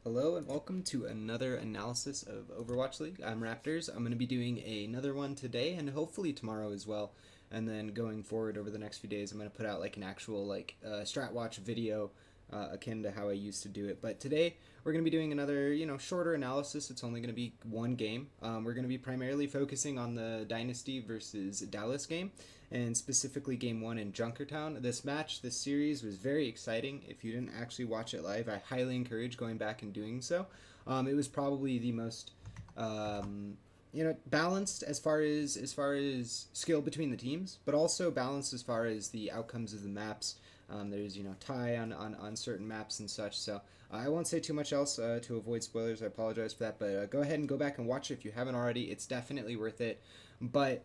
Hello and welcome to another analysis of Overwatch League. I'm RaptorZ. I'm going to be doing another one today and hopefully tomorrow as well. And then going forward over the next few days, I'm going to put out like an actual strat watch video akin to how I used to do it. But today we're going to be doing another shorter analysis. It's only going to be one game. We're going to be primarily focusing on the Dynasty versus Dallas game, and specifically game one in Junkertown. This series was very exciting. If you didn't actually watch it live, I highly encourage going back and doing so. It was probably the most balanced as far as skill between the teams, but also balanced as far as the outcomes of the maps. There's tie on certain maps and such. So I won't say too much else to avoid spoilers. I apologize for that, but go ahead and go back and watch it if you haven't already. It's definitely worth it. But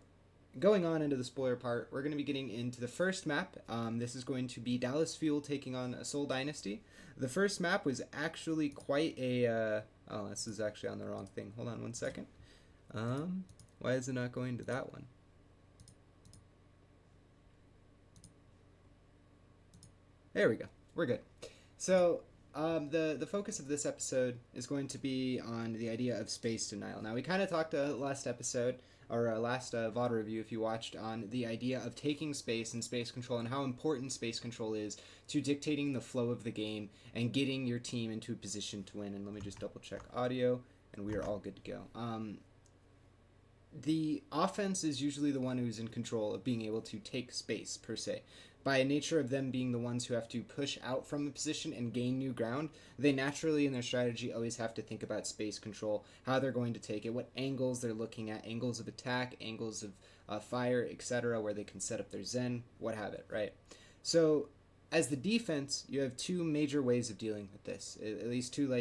going on into the spoiler part, we're going to be getting into the first map. This is going to be Dallas Fuel taking on Seoul Dynasty. The first map was actually quite a... oh, this is actually on the wrong thing. Hold on one second. Why is it not going to that one? There we go. We're good. So the focus of this episode is going to be on the idea of space denial. Now, we kind of talked last episode, or last VOD review, if you watched, on the idea of taking space and space control and how important space control is to dictating the flow of the game and getting your team into a position to win. And let me just double check audio, and we are all good to go. The offense is usually the one who's in control of being able to take space, per se. By nature of them being the ones who have to push out from a position and gain new ground, they naturally in their strategy always have to think about space control, how they're going to take it, what angles they're looking at, angles of attack, angles of fire, etc., where they can set up their Zen, what have it, right? So as the defense, you have two major ways of dealing with this, at least two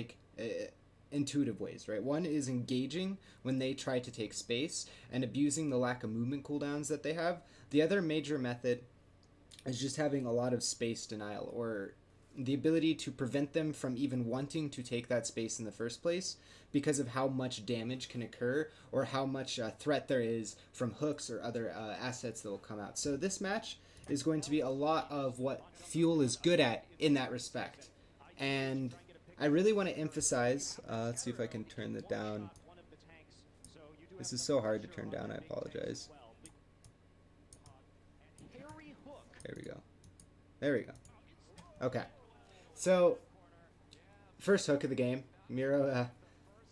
intuitive ways, right? One is engaging when they try to take space and abusing the lack of movement cooldowns that they have. The other major method is just having a lot of space denial, or the ability to prevent them from even wanting to take that space in the first place because of how much damage can occur or how much threat there is from hooks or other assets that will come out. So this match is going to be a lot of what Fuel is good at in that respect. And I really want to emphasize, let's see if I can turn that down. This is so hard to turn down, I apologize. There we go. There we go. Okay. So, first hook of the game, Miro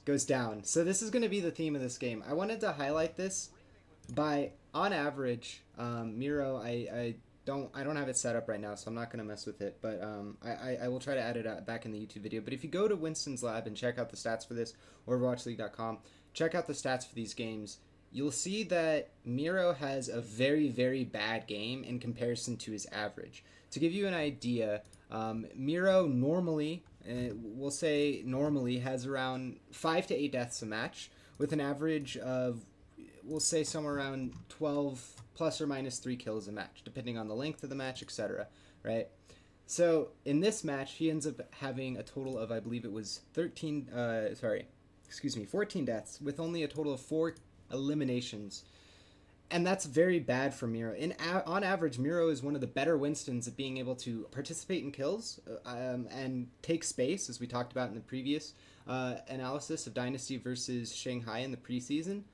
goes down. So this is going to be the theme of this game. I wanted to highlight this by, on average, Miro, I don't have it set up right now, so I'm not going to mess with it, but I will try to add it back in the YouTube video. But if you go to Winston's Lab and check out the stats for this, or OverwatchLeague.com, check out the stats for these games, you'll see that Miro has a very, very bad game in comparison to his average. To give you an idea, Miro normally, we'll say normally, has around 5 to 8 deaths a match, with an average of, we'll say, somewhere around 12 plus or minus 3 kills a match, depending on the length of the match, etc., right? So in this match, he ends up having a total of, I believe it was 14 deaths, with only a total of 4 eliminations, and that's very bad for Miro. On average, Miro is one of the better Winstons at being able to participate in kills and take space, as we talked about in the previous analysis of Dynasty versus Shanghai in the preseason.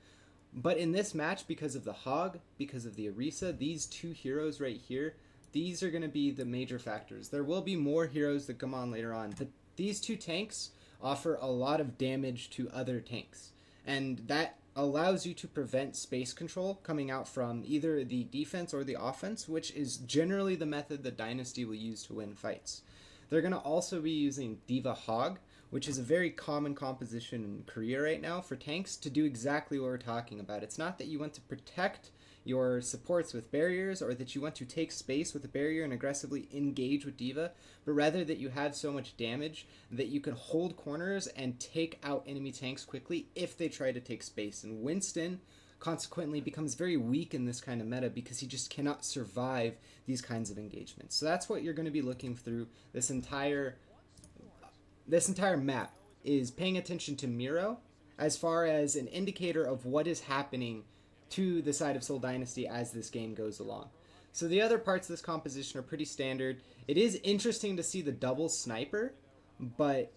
But in this match, because of the Hog, because of the Orisa, these two heroes right here, these are going to be the major factors. There will be more heroes that come on later on, but these two tanks offer a lot of damage to other tanks, and that allows you to prevent space control coming out from either the defense or the offense, which is generally the method that Dynasty will use to win fights. They're going to also be using D.Va Hog, which is a very common composition in Korea right now for tanks to do exactly what we're talking about. It's not that you want to protect your supports with barriers or that you want to take space with a barrier and aggressively engage with D.Va, but rather that you have so much damage that you can hold corners and take out enemy tanks quickly if they try to take space. And Winston consequently becomes very weak in this kind of meta because he just cannot survive these kinds of engagements. So that's what you're going to be looking through this entire map, is paying attention to Miro as far as an indicator of what is happening to the side of Seoul Dynasty as this game goes along. So the other parts of this composition are pretty standard. It is interesting to see the double sniper, but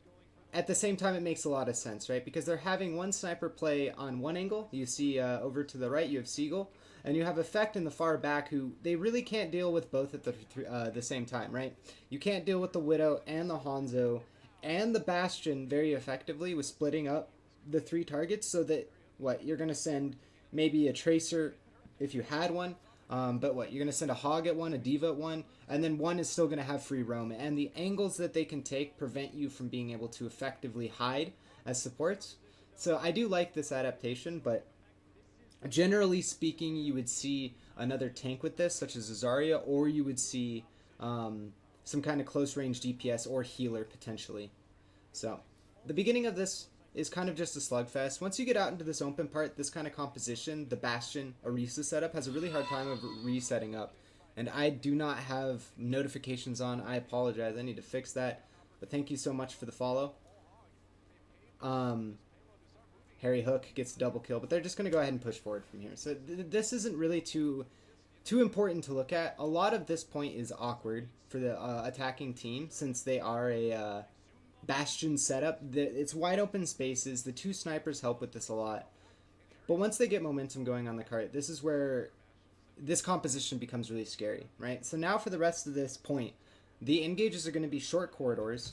at the same time, it makes a lot of sense, right? Because they're having one sniper play on one angle. You see over to the right, you have Seagull. And you have Effect in the far back, who they really can't deal with both at the same time, right? You can't deal with the Widow and the Hanzo and the Bastion very effectively with splitting up the 3 targets, so that, what, you're going to send maybe a Tracer if you had one, but what, you're going to send a Hog at one, a Diva at one, and then one is still going to have free roam. And the angles that they can take prevent you from being able to effectively hide as supports. So I do like this adaptation, but generally speaking, you would see another tank with this, such as a Zarya, or you would see some kind of close-range DPS or healer, potentially. So, the beginning of this is kind of just a slugfest. Once you get out into this open part, this kind of composition, the Bastion Orisa setup has a really hard time of resetting up. And I do not have notifications on. I apologize. I need to fix that. But thank you so much for the follow. Harry Hook gets the double kill, but they're just going to go ahead and push forward from here. So this isn't really too important to look at. A lot of this point is awkward for the attacking team, since they are a Bastion setup. It's wide open spaces. The 2 snipers help with this a lot. But once they get momentum going on the cart, this is where this composition becomes really scary, right? So now for the rest of this point, the engages are going to be short corridors.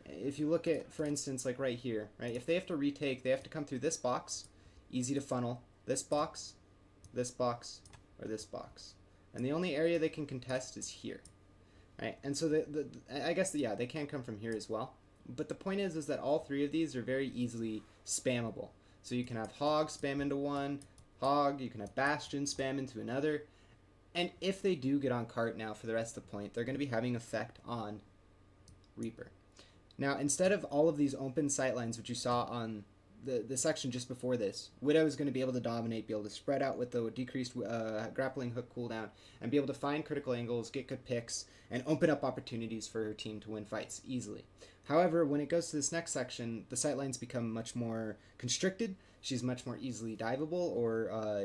If you look at, for instance, like right here, right? If they have to retake, they have to come through this box, easy to funnel, this box, or this box. And the only area they can contest is here, right? And so I guess, yeah, they can come from here as well. But the point is that all 3 of these are very easily spammable. So you can have Hog spam into one, Hog, you can have Bastion spam into another. And if they do get on cart now for the rest of the point, they're going to be having effect on Reaper. Now, instead of all of these open sightlines, which you saw on the section just before this, Widow is going to be able to dominate, be able to spread out with the decreased grappling hook cooldown, and be able to find critical angles, get good picks, and open up opportunities for her team to win fights easily. However, when it goes to this next section, the sightlines become much more constricted. She's much more easily diveable or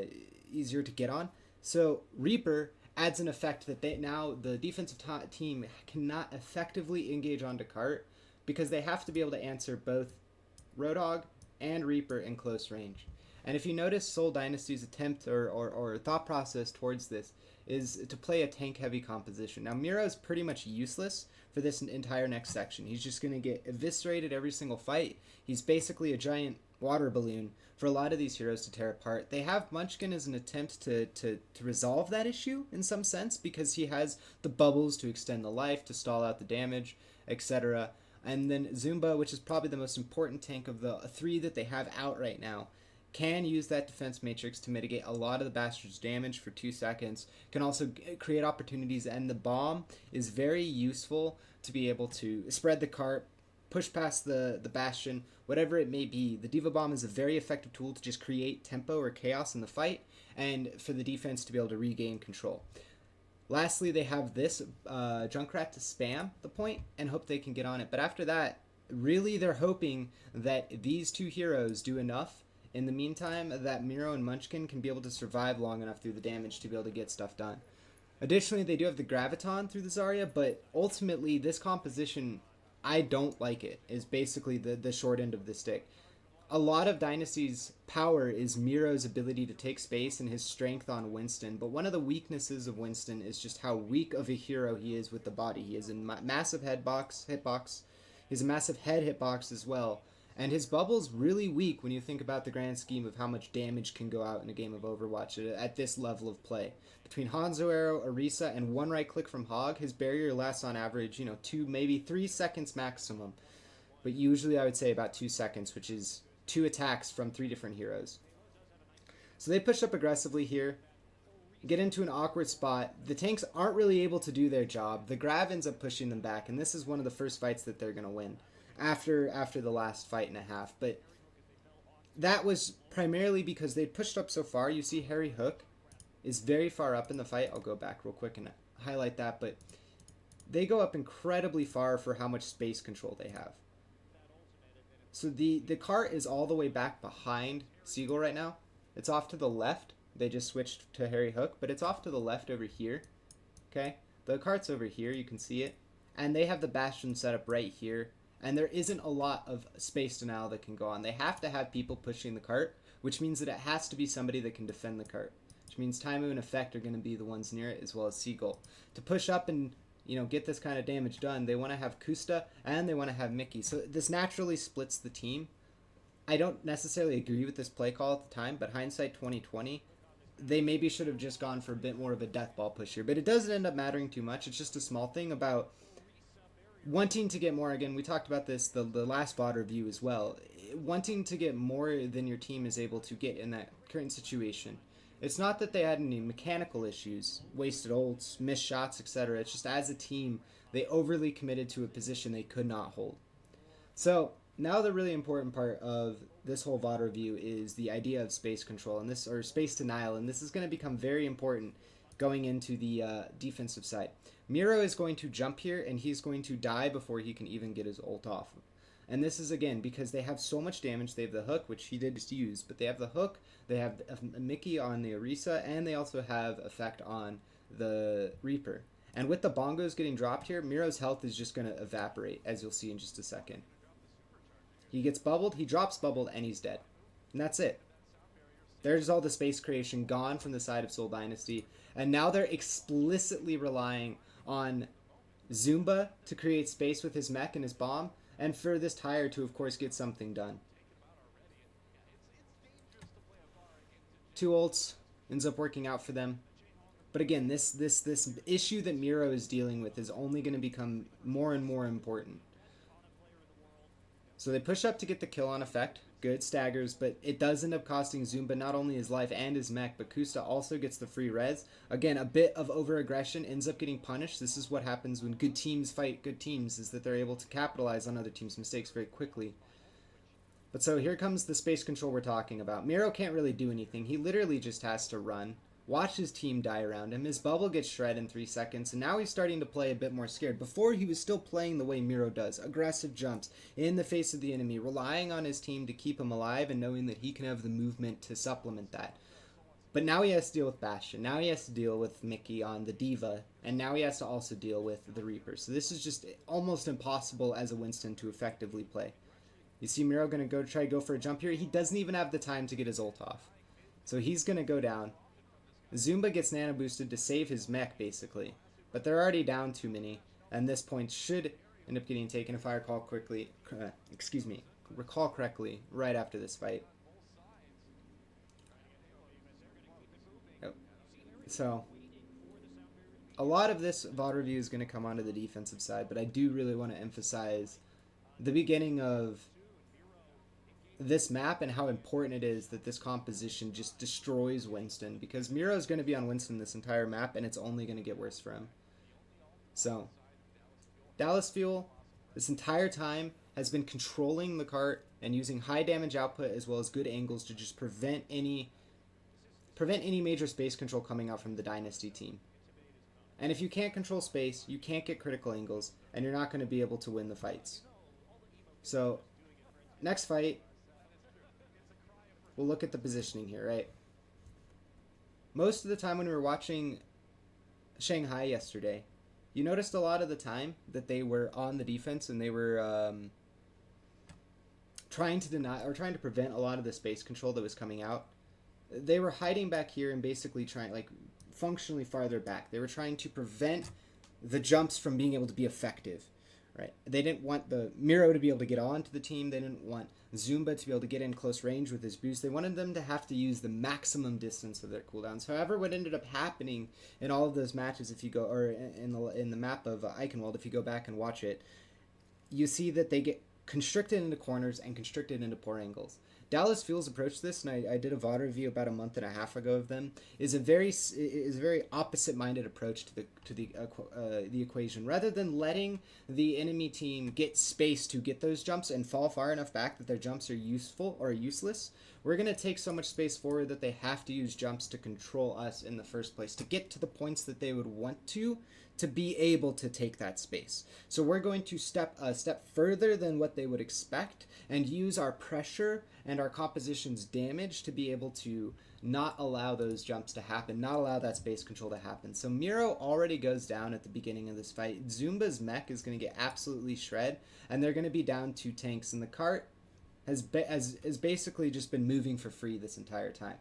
easier to get on. So Reaper adds an effect that now the defensive team cannot effectively engage onto cart, because they have to be able to answer both Roadhog and Reaper in close range. And if you notice, Seoul Dynasty's attempt or thought process towards this is to play a tank-heavy composition. Now, Miro is pretty much useless for this entire next section. He's just going to get eviscerated every single fight. He's basically a giant water balloon for a lot of these heroes to tear apart. They have Munchkin as an attempt to resolve that issue in some sense, because he has the bubbles to extend the life, to stall out the damage, etc. And then Zumba, which is probably the most important tank of the 3 that they have out right now, can use that defense matrix to mitigate a lot of the Bastard's damage for 2 seconds, can also create opportunities, and the bomb is very useful to be able to spread the cart, push past the Bastion, whatever it may be. The Diva Bomb is a very effective tool to just create tempo or chaos in the fight, and for the defense to be able to regain control. Lastly, they have this Junkrat to spam the point and hope they can get on it. But after that, really they're hoping that these 2 heroes do enough in the meantime that Miro and Munchkin can be able to survive long enough through the damage to be able to get stuff done. Additionally, they do have the Graviton through the Zarya, but ultimately this composition, I don't like it, is basically the short end of the stick. A lot of Dynasty's power is Miro's ability to take space and his strength on Winston, but one of the weaknesses of Winston is just how weak of a hero he is with the body. He has a massive hitbox. He has a massive head hitbox as well, and his bubble's really weak when you think about the grand scheme of how much damage can go out in a game of Overwatch at this level of play. Between Hanzo Arrow, Orisa, and one right click from Hog, his barrier lasts on average, 2, maybe 3 seconds maximum, but usually I would say about 2 seconds, which is 2 attacks from 3 different heroes. So they push up aggressively here, get into an awkward spot. The tanks aren't really able to do their job. The Grav ends up pushing them back, and this is one of the first fights that they're going to win after the last fight and a half. But that was primarily because they pushed up so far. You see Harry Hook is very far up in the fight. I'll go back real quick and highlight that, but they go up incredibly far for how much space control they have. So the cart is all the way back behind Seagull right now. It's off to the left. They just switched to Harry Hook, but it's off to the left over here. Okay? The cart's over here. You can see it. And they have the Bastion set up right here. And there isn't a lot of space denial that can go on. They have to have people pushing the cart, which means that it has to be somebody that can defend the cart, which means Taimu and Effect are going to be the ones near it, as well as Seagull. To push up and get this kind of damage done, they want to have Kusta and they want to have Mickey. So this naturally splits the team. I don't necessarily agree with this play call at the time, but hindsight 2020, they maybe should have just gone for a bit more of a death ball push here. But it doesn't end up mattering too much. It's just a small thing about wanting to get more. Again, we talked about this the last VOD review as well. Wanting to get more than your team is able to get in that current situation. It's not that they had any mechanical issues, wasted ults, missed shots, etc. It's just as a team, they overly committed to a position they could not hold. So now the really important part of this whole VOD review is the idea of space control and this, or space denial, and this is going to become very important going into the defensive side. Miro is going to jump here and he's going to die before he can even get his ult off. And this is, again, because they have so much damage. They have the hook, which he did just use, but they have the hook, they have a Mickey on the Orisa, and they also have effect on the Reaper. And with the bongos getting dropped here, Miro's health is just going to evaporate, as you'll see in just a second. He gets bubbled, he drops bubbled, and he's dead. And that's it. There's all the space creation gone from the side of Seoul Dynasty. And now they're explicitly relying on Zumba to create space with his mech and his bomb, and for this Tire to, of course, get something done. 2 ults ends up working out for them. But again, this issue that Miro is dealing with is only going to become more and more important. So they push up to get the kill on Effect. Good, staggers, but it does end up costing Zumba not only his life and his mech, but Kusta also gets the free res. Again, a bit of over-aggression ends up getting punished. This is what happens when good teams fight good teams, is that they're able to capitalize on other teams' mistakes very quickly. But so here comes the space control we're talking about. Miro can't really do anything. He literally just has to run. Watch his team die around him. His bubble gets shred in 3 seconds, and now he's starting to play a bit more scared. Before, he was still playing the way Miro does. Aggressive jumps in the face of the enemy, relying on his team to keep him alive and knowing that he can have the movement to supplement that. But now he has to deal with Bastion. Now he has to deal with Mickey on the Diva, and now he has to also deal with the Reaper. So this is just almost impossible as a Winston to effectively play. You see Miro going to try to go for a jump here. He doesn't even have the time to get his ult off. So he's going to go down. Zumba gets nano boosted to save his mech, basically. But they're already down too many, and this point should end up getting taken if I recall correctly, right after this fight. Yep. So, a lot of this VOD review is going to come onto the defensive side, but I do really want to emphasize the beginning of this map and how important it is that this composition just destroys Winston, because Miro is going to be on Winston this entire map and it's only going to get worse for him. So Dallas Fuel this entire time has been controlling the cart and using high damage output as well as good angles to just prevent any major space control coming out from the Dynasty team. And if you can't control space, you can't get critical angles, and you're not going to be able to win the fights. So next fight, we'll look at the positioning here, right? Most of the time when we were watching Shanghai yesterday, you noticed a lot of the time that they were on the defense and they were trying to prevent a lot of the space control that was coming out. They were hiding back here and basically trying, like, functionally farther back. They were trying to prevent the jumps from being able to be effective. Right. They didn't want the Miro to be able to get onto the team. They didn't want Zumba to be able to get in close range with his boost. They wanted them to have to use the maximum distance of their cooldowns. However, what ended up happening in all of those matches, if you go, or in the map of Eichenwald, if you go back and watch it, you see that they get constricted into corners and constricted into poor angles. Dallas Fuel's approach to this, and I did a VOD review about a month and a half ago of them, is a very opposite-minded approach to the equation. Rather than letting the enemy team get space to get those jumps and fall far enough back that their jumps are useful or useless, we're going to take so much space forward that they have to use jumps to control us in the first place, to get to the points that they would want to be able to take that space. So we're going to step a step further than what they would expect and use our pressure and our composition's damage to be able to not allow those jumps to happen, not allow that space control to happen. So Miro already goes down at the beginning of this fight. Zumba's mech is going to get absolutely shred, and they're going to be down 2 tanks, and the cart has basically just been moving for free this entire time.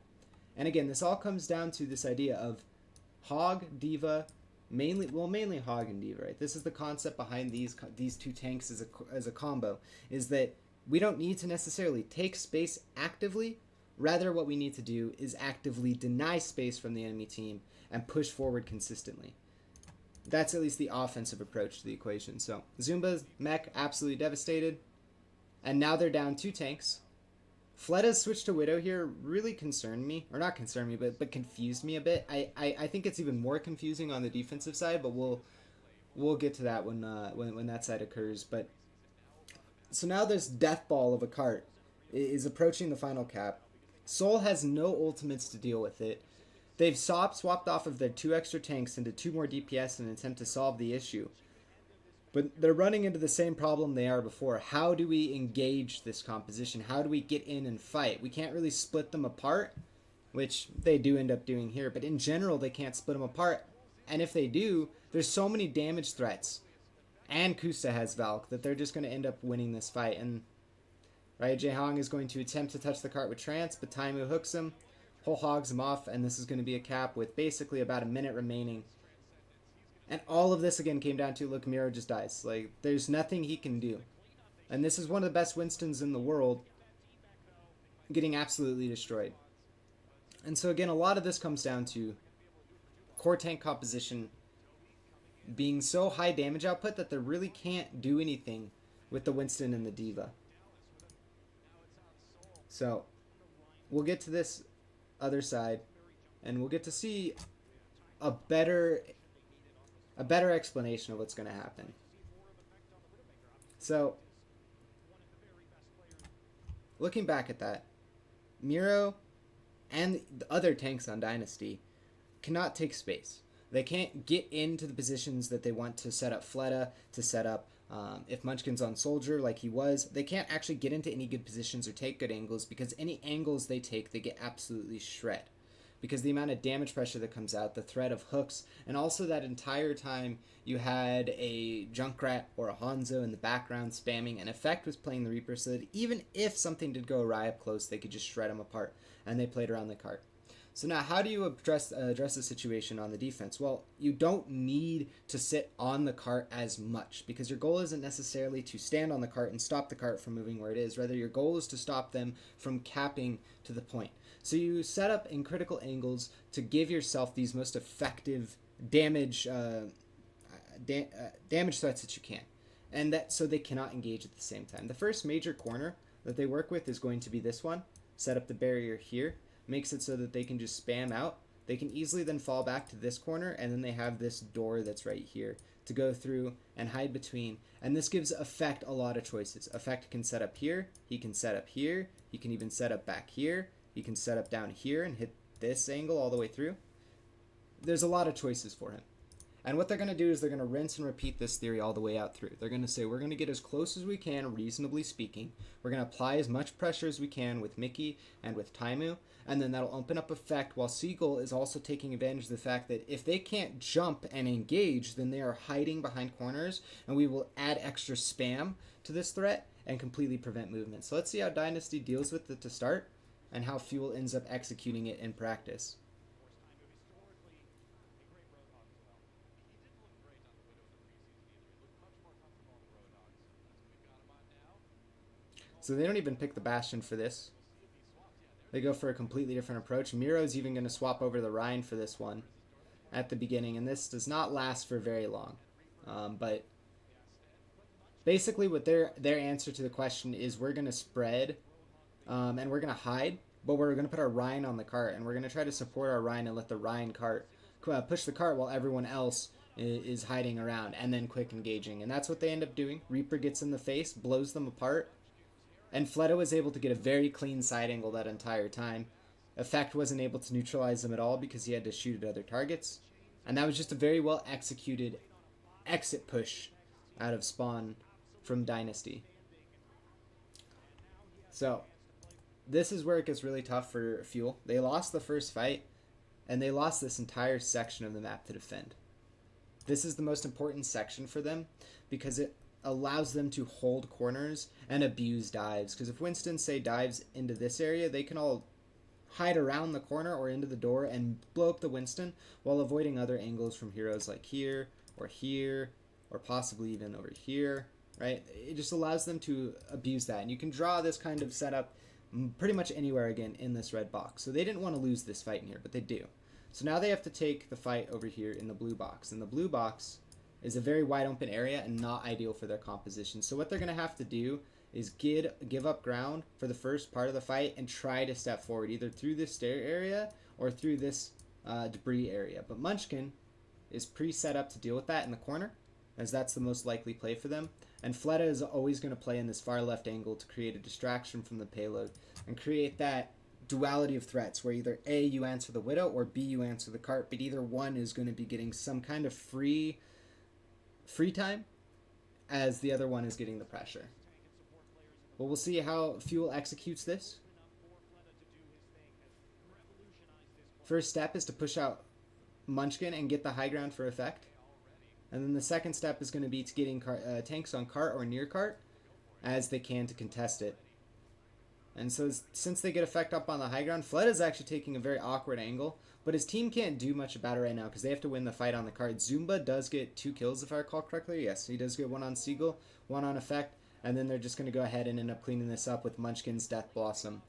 And again, this all comes down to this idea of Hog, Diva, mainly Hog and Diva, right? This is the concept behind these 2 tanks as a combo, is that we don't need to necessarily take space actively. Rather, what we need to do is actively deny space from the enemy team and push forward consistently. That's at least the offensive approach to the equation. So Zumba's mech absolutely devastated, and now they're down 2 tanks. Fletta's switch to Widow here really concerned me, or not concerned me, but confused me a bit. I think it's even more confusing on the defensive side, but we'll get to that when that side occurs. But so now this death ball of a cart is approaching the final cap. Seoul has no ultimates to deal with it. They've swapped off of their 2 extra tanks into 2 more DPS in an attempt to solve the issue. But they're running into the same problem they are before. How do we engage this composition? How do we get in and fight? We can't really split them apart, which they do end up doing here. But in general, they can't split them apart. And if they do, there's so many damage threats. And Kusa has Valk that they're just going to end up winning this fight. And right, Jaehong is going to attempt to touch the cart with Trance, but Taimu hooks him, whole hogs him off, and this is going to be a cap with basically about a minute remaining. And all of this again came down to, look, Miro just dies. Like, there's nothing he can do. And this is one of the best Winstons in the world getting absolutely destroyed. And so again, a lot of this comes down to core tank composition being so high damage output that they really can't do anything with the Winston and the Diva. So we'll get to this other side, and we'll get to see a better explanation of what's going to happen. So, looking back at that, Miro and the other tanks on Dynasty cannot take space. They can't get into the positions that they want to set up Fleta, to set up if Munchkin's on Soldier like he was. They can't actually get into any good positions or take good angles, because any angles they take, they get absolutely shred. Because the amount of damage pressure that comes out, the threat of hooks, and also that entire time you had a Junkrat or a Hanzo in the background spamming, and Effect was playing the Reaper, so that even if something did go awry up close, they could just shred them apart, and they played around the cart. So now, how do you address the situation on the defense? Well, you don't need to sit on the cart as much, because your goal isn't necessarily to stand on the cart and stop the cart from moving where it is. Rather, your goal is to stop them from capping to the point. So you set up in critical angles to give yourself these most effective damage threats that you can, and that so they cannot engage at the same time. The first major corner that they work with is going to be this one. Set up the barrier here. Makes it so that they can just spam out. They can easily then fall back to this corner, and then they have this door that's right here to go through and hide between. And this gives Effect a lot of choices. Effect can set up here, he can set up here, he can even set up back here, he can set up down here and hit this angle all the way through. There's a lot of choices for him. And what they're going to do is they're going to rinse and repeat this theory all the way out through. They're going to say, we're going to get as close as we can, reasonably speaking. We're going to apply as much pressure as we can with Mickey and with Taimu. And then that'll open up Effect, while Seagull is also taking advantage of the fact that if they can't jump and engage, then they are hiding behind corners, and we will add extra spam to this threat and completely prevent movement. So let's see how Dynasty deals with it to start, and how Fuel ends up executing it in practice. So they don't even pick the Bastion for this. They go for a completely different approach. Miro's even going to swap over the Rhine for this one at the beginning, and this does not last for very long. But basically what their answer to the question is, we're going to spread and we're going to hide, but we're going to put our Rhine on the cart, and we're going to try to support our Rhine and let the Rhine cart push the cart while everyone else is hiding around and then quick engaging. And that's what they end up doing. Reaper gets in the face, blows them apart. And Fleta was able to get a very clean side angle that entire time. Effect wasn't able to neutralize him at all because he had to shoot at other targets. And that was just a very well executed exit push out of spawn from Dynasty. So, this is where it gets really tough for Fuel. They lost the first fight, and they lost this entire section of the map to defend. This is the most important section for them because it allows them to hold corners and abuse dives. Because if Winston, say, dives into this area, they can all hide around the corner or into the door and blow up the Winston while avoiding other angles from heroes like here, or possibly even over here, right? It just allows them to abuse that. And you can draw this kind of setup pretty much anywhere, again, in this red box. So they didn't want to lose this fight in here, but they do. So now they have to take the fight over here in the blue box. And the blue box is a very wide open area and not ideal for their composition. So what they're going to have to do is give up ground for the first part of the fight and try to step forward, either through this stair area or through this debris area. But Munchkin is pre-set up to deal with that in the corner, as that's the most likely play for them. And Fleta is always going to play in this far left angle to create a distraction from the payload and create that duality of threats where either A, you answer the Widow, or B, you answer the cart, but either one is going to be getting some kind of free time as the other one is getting the pressure. But we'll see how Fuel executes this. First step is to push out Munchkin and get the high ground for effect. And then the second step is going to be to getting tanks on cart or near cart as they can to contest it. And so since they get effect up on the high ground, Fleta is actually taking a very awkward angle, but his team can't do much about it right now because they have to win the fight on the cart. Zumba does get 2 kills if I recall correctly. Yes, he does get 1 on Seagull, 1 on effect, and then they're just going to go ahead and end up cleaning this up with Munchkin's Death Blossom.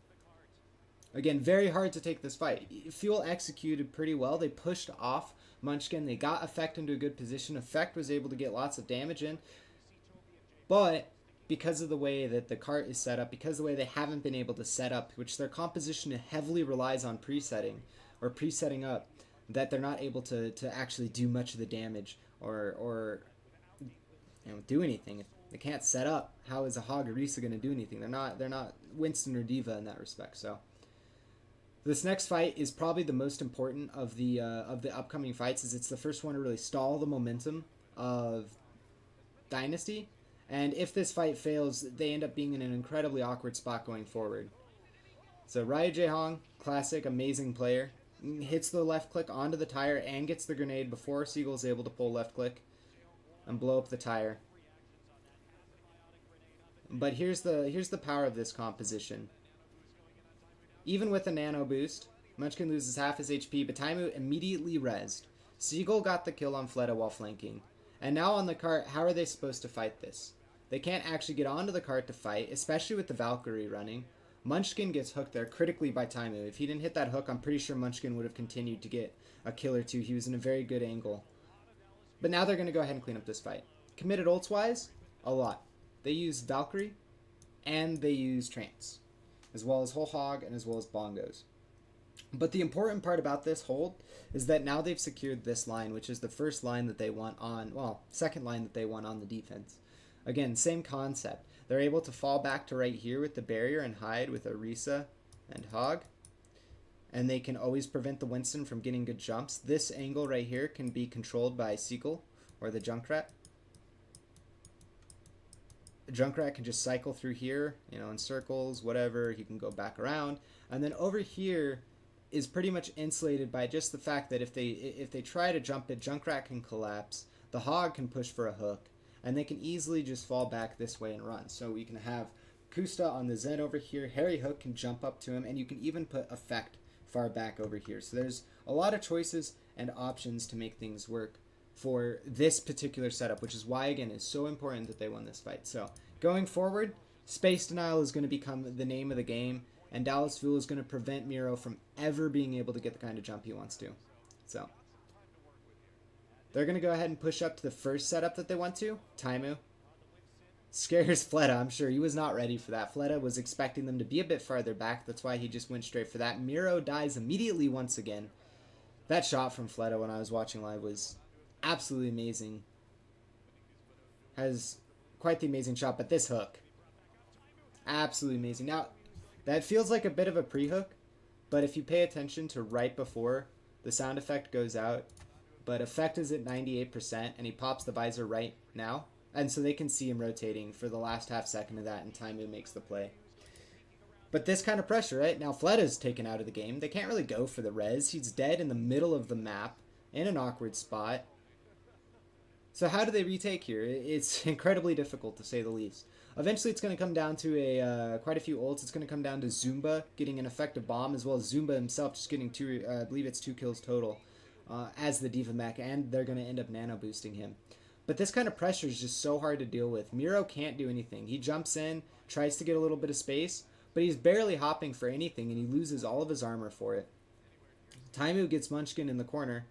Again, very hard to take this fight. Fuel executed pretty well. They pushed off Munchkin. They got Effect into a good position. Effect was able to get lots of damage in. But because of the way that the cart is set up, because of the way they haven't been able to set up, which their composition heavily relies on presetting or presetting up, that they're not able to actually do much of the damage or do anything. If they can't set up, how is a Hog or Risa going to do anything? They're not Winston or Diva in that respect. So this next fight is probably the most important of the upcoming fights, as it's the first one to really stall the momentum of Dynasty. And if this fight fails, they end up being in an incredibly awkward spot going forward. So Ryu Jae-hong, classic, amazing player, hits the left click onto the tire and gets the grenade before Seagull's able to pull left click and blow up the tire. But here's the power of this composition. Even with a nano boost, Munchkin loses half his HP, but Taimu immediately rezzed. Seagull got the kill on Fleta while flanking. And now on the cart, how are they supposed to fight this? They can't actually get onto the cart to fight, especially with the Valkyrie running. Munchkin gets hooked there critically by Taimu. If he didn't hit that hook, I'm pretty sure Munchkin would have continued to get a kill or two. He was in a very good angle. But now they're going to go ahead and clean up this fight. Committed ults-wise, a lot. They use Valkyrie, and they use Trance, as well as Whole Hog, and as well as Bongos. But the important part about this hold is that now they've secured this line, which is the first line that they want on, well, second line that they want on the defense. Again, same concept. They're able to fall back to right here with the barrier and hide with Orisa and Hog. And they can always prevent the Winston from getting good jumps. This angle right here can be controlled by Seagull or the Junkrat. The Junkrat can just cycle through here, in circles, whatever. He can go back around. And then over here is pretty much insulated by just the fact that if they try to jump it, Junkrat can collapse. The Hog can push for a hook. And they can easily just fall back this way and run. So we can have Kusta on the Zen over here. Harry Hook can jump up to him. And you can even put Effect far back over here. So there's a lot of choices and options to make things work for this particular setup, which is why, again, it's so important that they won this fight. So going forward, Space Denial is going to become the name of the game. And Dallas Fuel is going to prevent Miro from ever being able to get the kind of jump he wants to. So they're going to go ahead and push up to the first setup that they want to. Taimu scares Fleta. I'm sure he was not ready for that. Fleta was expecting them to be a bit farther back. That's why he just went straight for that. Miro dies immediately once again. That shot from Fleta when I was watching live was absolutely amazing. Has quite the amazing shot, but this hook. Absolutely amazing. Now, that feels like a bit of a pre-hook, but if you pay attention to right before the sound effect goes out, but effect is at 98%, and he pops the visor right now, and so they can see him rotating for the last half second of that, and Taimu makes the play. But this kind of pressure, right? Now Fleda's taken out of the game. They can't really go for the res. He's dead in the middle of the map, in an awkward spot. So how do they retake here? It's incredibly difficult, to say the least. Eventually, it's going to come down to quite a few ults. It's going to come down to Zumba getting an effective bomb, as well as Zumba himself just getting I believe it's 2 kills total as the D.Va mech, and they're going to end up nano boosting him. But this kind of pressure is just so hard to deal with. Miro can't do anything. He jumps in, tries to get a little bit of space, but he's barely hopping for anything, and he loses all of his armor for it. Taimu gets Munchkin in the corner.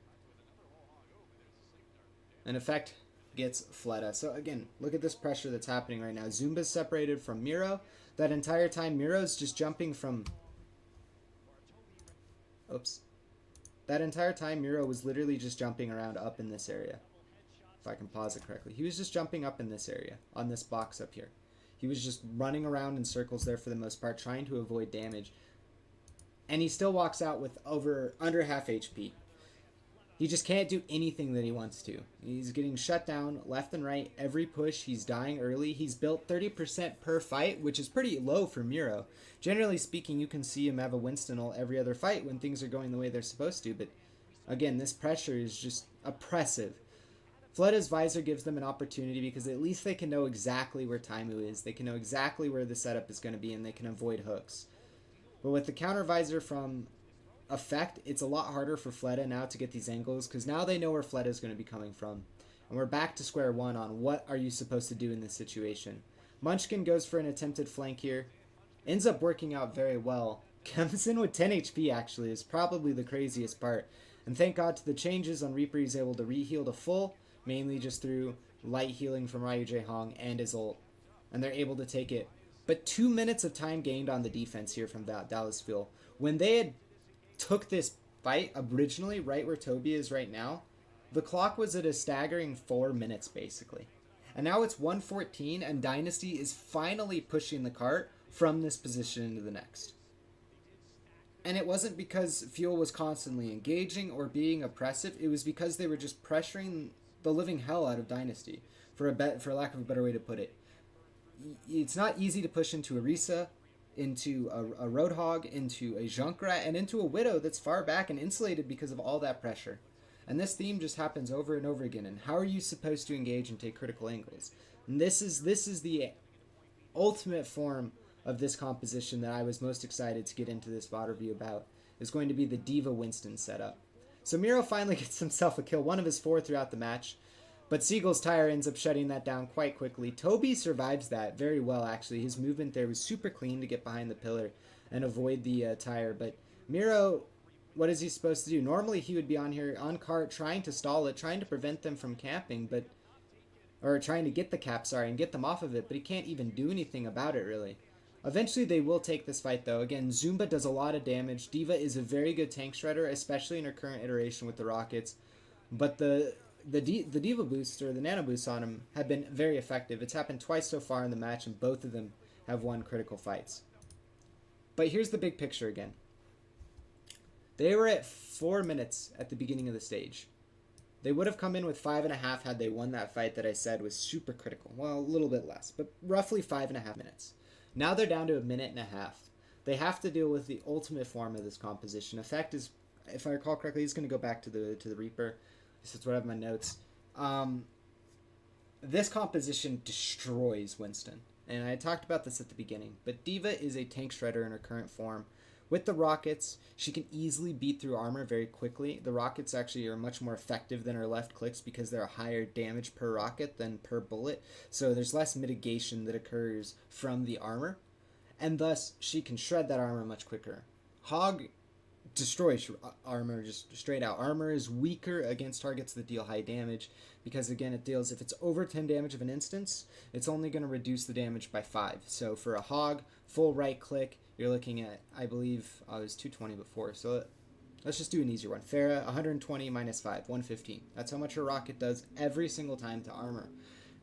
And Effect gets Fleta. So again, look at this pressure that's happening right now. Zumba's separated from Miro. That entire time, Miro's just jumping from... Oops. That entire time, Miro was literally just jumping around up in this area. If I can pause it correctly. He was just jumping up in this area, on this box up here. He was just running around in circles there for the most part, trying to avoid damage. And he still walks out with under half HP. He just can't do anything that he wants to. He's getting shut down left and right. Every push, he's dying early. He's built 30% per fight, which is pretty low for Miro. Generally speaking, you can see him have a Winston ult every other fight when things are going the way they're supposed to. But again, this pressure is just oppressive. Fleta's visor gives them an opportunity because at least they can know exactly where Taimu is. They can know exactly where the setup is going to be, and they can avoid hooks. But with the counter visor from Effect, it's a lot harder for Fleta now to get these angles because now they know where Fleta is going to be coming from. And we're back to square one on what are you supposed to do in this situation. Munchkin goes for an attempted flank here. Ends up working out very well. Comes in with 10 HP actually is probably the craziest part. And thank God to the changes on Reaper, he's able to re-heal to full, mainly just through light healing from Ryu J Hong and his ult. And they're able to take it. But 2 minutes of time gained on the defense here from Dallas Fuel. When they had took this fight originally right where Toby is right now, the clock was at a staggering 4 minutes basically. And now it's 1:14 and Dynasty is finally pushing the cart from this position into the next. And it wasn't because Fuel was constantly engaging or being oppressive, it was because they were just pressuring the living hell out of Dynasty, for lack of a better way to put it. It's not easy to push into Orisa, into a Roadhog, into a Junkrat, and into a Widow that's far back and insulated because of all that pressure. And this theme just happens over and over again. And how are you supposed to engage and take critical angles? And this is the ultimate form of this composition that I was most excited to get into this VOD review about. Is going to be the D.Va Winston setup. So Miro finally gets himself a kill, one of his 4 throughout the match. But Siegel's tire ends up shutting that down quite quickly. Toby survives that very well, actually. His movement there was super clean to get behind the pillar and avoid the tire. But Miro, what is he supposed to do? Normally he would be on here on cart trying to stall it, trying to prevent them from camping, or trying to get the cap, and get them off of it, but he can't even do anything about it, really. Eventually they will take this fight, though. Again, Zumba does a lot of damage. D.Va is a very good tank shredder, especially in her current iteration with the rockets. But the D.Va boosts, or the nano boosts on him, have been very effective. It's happened twice so far in the match, and both of them have won critical fights. But here's the big picture again. They were at 4 minutes at the beginning of the stage. They would have come in with 5.5 had they won that fight that I said was super critical. Well, a little bit less, but roughly 5.5 minutes. Now they're down to 1.5 minutes. They have to deal with the ultimate form of this composition. Effect is, if I recall correctly, he's going to go back to the Reaper. This is what I have in my notes. This composition destroys Winston. And I talked about this at the beginning. But D.Va is a tank shredder in her current form. With the rockets, she can easily beat through armor very quickly. The rockets actually are much more effective than her left clicks because they're a higher damage per rocket than per bullet. So there's less mitigation that occurs from the armor. And thus, she can shred that armor much quicker. Hog destroys armor just straight out. Armor is weaker against targets that deal high damage because, again, it deals, if it's over 10 damage of an instance, it's only going to reduce the damage by 5. So for a Hog, full right click, you're looking at, I believe, it was 220 before, so let's just do an easier one. Farah, 120 minus 5, 115. That's how much her rocket does every single time to armor.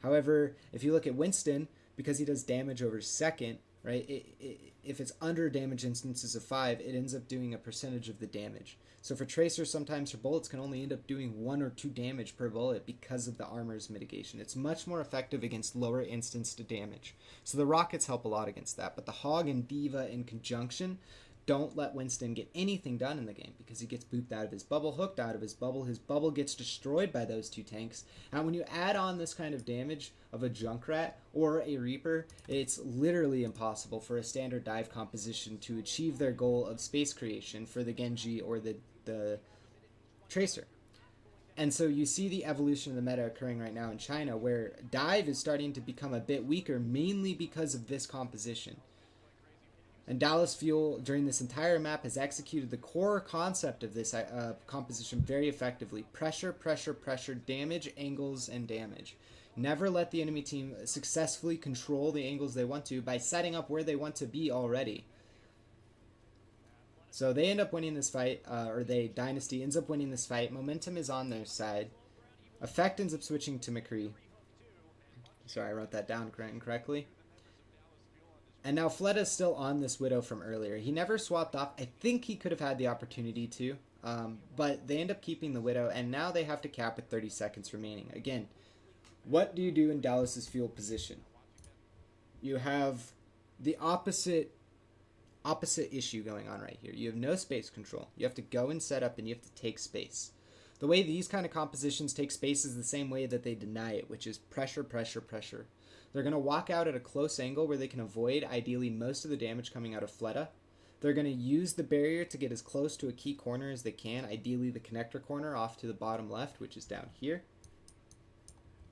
However, if you look at Winston, because he does damage over second, right? If it's under damage instances of 5, it ends up doing a percentage of the damage. So for Tracer, sometimes her bullets can only end up doing 1 or 2 damage per bullet because of the armor's mitigation. It's much more effective against lower instance to damage. So the rockets help a lot against that. But the Hog and D.Va in conjunction don't let Winston get anything done in the game because he gets booped out of his bubble, hooked out of his bubble gets destroyed by those 2 tanks. And when you add on this kind of damage of a Junkrat or a Reaper, it's literally impossible for a standard dive composition to achieve their goal of space creation for the Genji or the Tracer. And so you see the evolution of the meta occurring right now in China, where dive is starting to become a bit weaker, mainly because of this composition. And Dallas Fuel, during this entire map, has executed the core concept of this composition very effectively. Pressure, pressure, pressure, damage, angles, and damage. Never let the enemy team successfully control the angles they want to by setting up where they want to be already. So they end up winning this fight, Dynasty ends up winning this fight. Momentum is on their side. Effect ends up switching to McCree. Sorry, I wrote that down incorrectly. And now Fletta's still on this Widow from earlier. He never swapped off. I think he could have had the opportunity to, but they end up keeping the Widow, and now they have to cap with 30 seconds remaining. Again, what do you do in Dallas's Fuel position? You have the opposite issue going on right here. You have no space control. You have to go and set up, and you have to take space. The way these kind of compositions take space is the same way that they deny it, which is pressure, pressure, pressure. They're going to walk out at a close angle where they can avoid, ideally, most of the damage coming out of Fletta. They're going to use the barrier to get as close to a key corner as they can, ideally the connector corner off to the bottom left, which is down here.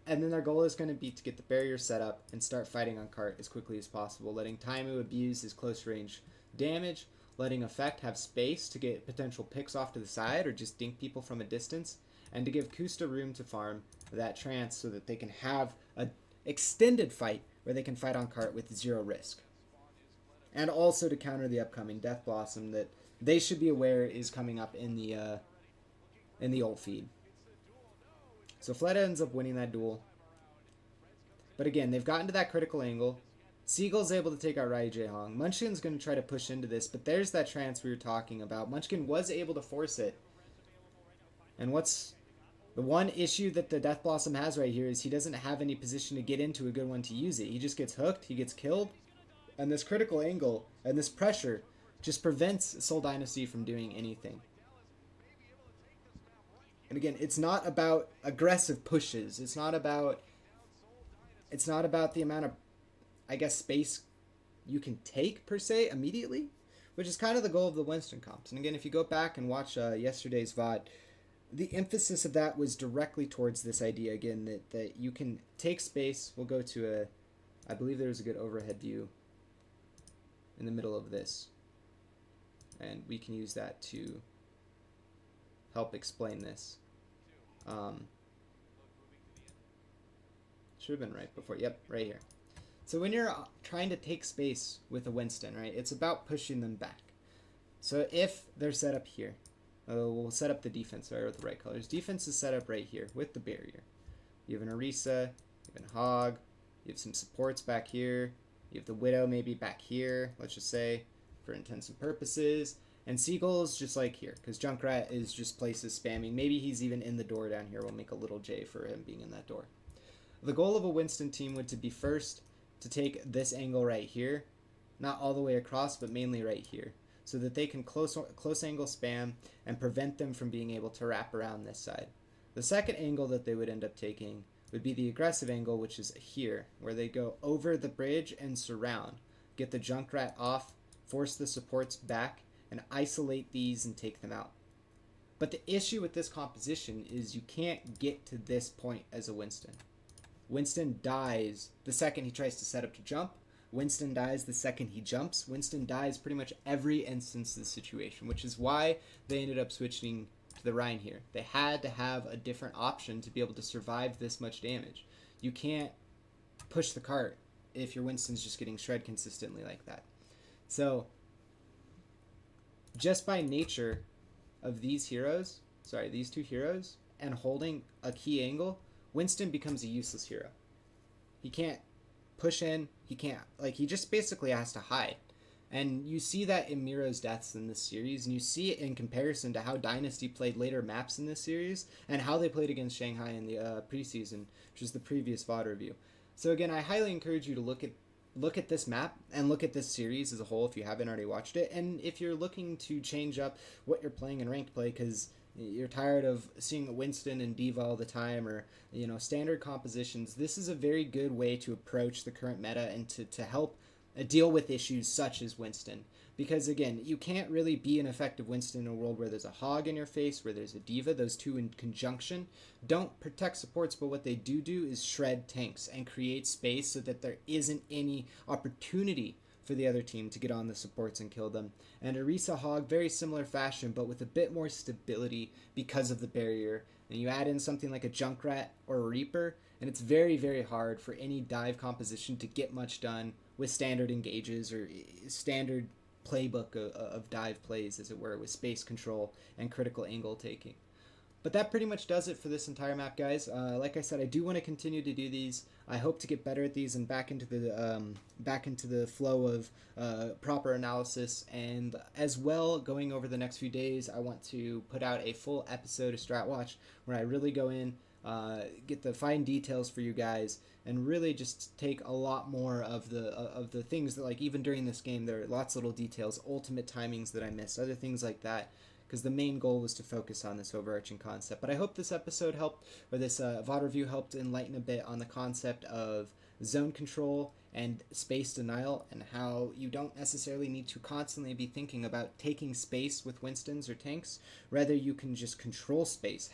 And then their goal is going to be to get the barrier set up and start fighting on cart as quickly as possible, letting Taimu abuse his close range damage, letting Effect have space to get potential picks off to the side or just dink people from a distance, and to give Kusta room to farm that trance so that they can have a extended fight where they can fight on cart with 0 risk. And also to counter the upcoming Death Blossom that they should be aware is coming up in the ult feed. So Fleta ends up winning that duel. But again, they've gotten to that critical angle. Seagull's able to take out Rai Jae-hong. Munchkin's going to try to push into this, but there's that trance we were talking about. Munchkin was able to force it. And what's the one issue that the Death Blossom has right here is he doesn't have any position to get into a good one to use it. He just gets hooked, he gets killed, and this critical angle and this pressure just prevents Seoul Dynasty from doing anything. And again, it's not about aggressive pushes. It's not about the amount of, I guess, space you can take per se immediately, which is kind of the goal of the Winston comps. And again, if you go back and watch yesterday's VOD, the emphasis of that was directly towards this idea again that you can take space. We'll go to I believe there's a good overhead view in the middle of this, and we can use that to help explain this. Should have been right before. Yep, right here. So when you're trying to take space with a Winston, right, it's about pushing them back. So if they're set up here, we'll set up the defense. So I wrote the right colors. Defense is set up right here with the barrier. You have an Orisa, you have a Hog, you have some supports back here, you have the Widow maybe back here, let's just say, for intents and purposes. And Seagull's just like here, because Junkrat is just places spamming. Maybe he's even in the door down here. We'll make a little J for him being in that door. The goal of a Winston team would to be first to take this angle right here, not all the way across, but mainly right here, so that they can close angle spam and prevent them from being able to wrap around this side. The second angle that they would end up taking would be the aggressive angle, which is here, where they go over the bridge and surround, get the Junkrat off, force the supports back, and isolate these and take them out. But the issue with this composition is you can't get to this point as a Winston. Winston dies the second he tries to set up to jump. Winston dies the second he jumps. Winston dies pretty much every instance of the situation, which is why they ended up switching to the Rhine here. They had to have a different option to be able to survive this much damage. You can't push the cart if your Winston's just getting shred consistently like that. So just by nature of these two heroes, and holding a key angle, Winston becomes a useless hero. He can't push in. He can't, like, he just basically has to hide. And you see that in Miro's deaths in this series, and you see it in comparison to how Dynasty played later maps in this series, and how they played against Shanghai in the preseason, which is the previous VOD review. So again, I highly encourage you to look at this map and look at this series as a whole if you haven't already watched it, and if you're looking to change up what you're playing in ranked play because you're tired of seeing Winston and Diva all the time, or standard compositions, this is a very good way to approach the current meta and to help deal with issues such as Winston. Because again, you can't really be an effective Winston in a world where there's a hog in your face, where there's a Diva. Those two in conjunction don't protect supports, but what they do is shred tanks and create space so that there isn't any opportunity for the other team to get on the supports and kill them. And Orisa Hog, very similar fashion, but with a bit more stability because of the barrier. And you add in something like a Junkrat or a Reaper, and it's very, very hard for any dive composition to get much done with standard engages or standard playbook of dive plays, as it were, with space control and critical angle taking. But that pretty much does it for this entire map, guys. Like I said, I do want to continue to do these. I hope to get better at these and back into the flow of proper analysis. And as well, going over the next few days, I want to put out a full episode of StratWatch where I really go in, get the fine details for you guys, and really just take a lot more of the things that, like, even during this game, there are lots of little details, ultimate timings that I missed, other things like that, because the main goal was to focus on this overarching concept. But I hope this episode helped, or this VOD review helped enlighten a bit on the concept of zone control and space denial, and how you don't necessarily need to constantly be thinking about taking space with Winstons or tanks. Rather, you can just control space,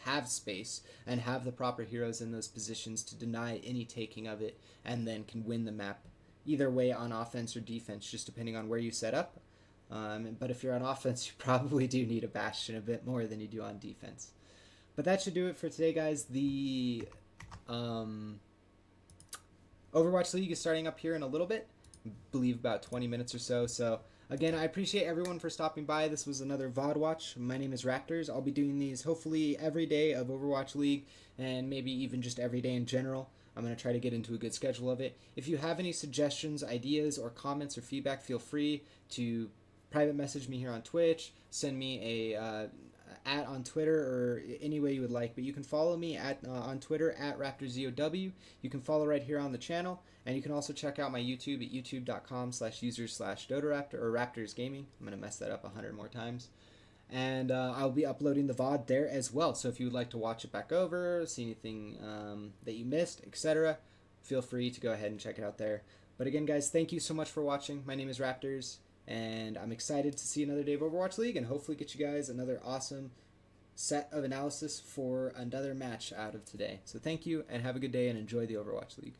and have the proper heroes in those positions to deny any taking of it, and then can win the map either way on offense or defense, just depending on where you set up. But if you're on offense, you probably do need a Bastion a bit more than you do on defense. But that should do it for today, guys. The Overwatch League is starting up here in a little bit. I believe about 20 minutes or so. So again, I appreciate everyone for stopping by. This was another VoDWatch. My name is RaptorZ. I'll be doing these hopefully every day of Overwatch League, and maybe even just every day in general. I'm going to try to get into a good schedule of it. If you have any suggestions, ideas, or comments or feedback, feel free to private message me here on Twitch, send me a at on Twitter, or any way you would like. But you can follow me on Twitter at RaptorZoW. You can follow right here on the channel, and you can also check out my YouTube at youtube.com/users/DotaRaptor or Raptors Gaming. I'm going to mess that up 100 more times. And I'll be uploading the VOD there as well. So if you would like to watch it back over, see anything that you missed, etc., feel free to go ahead and check it out there. But again, guys, thank you so much for watching. My name is RaptorZ, and I'm excited to see another day of Overwatch League and hopefully get you guys another awesome set of analysis for another match out of today. So thank you, and have a good day, and enjoy the Overwatch League.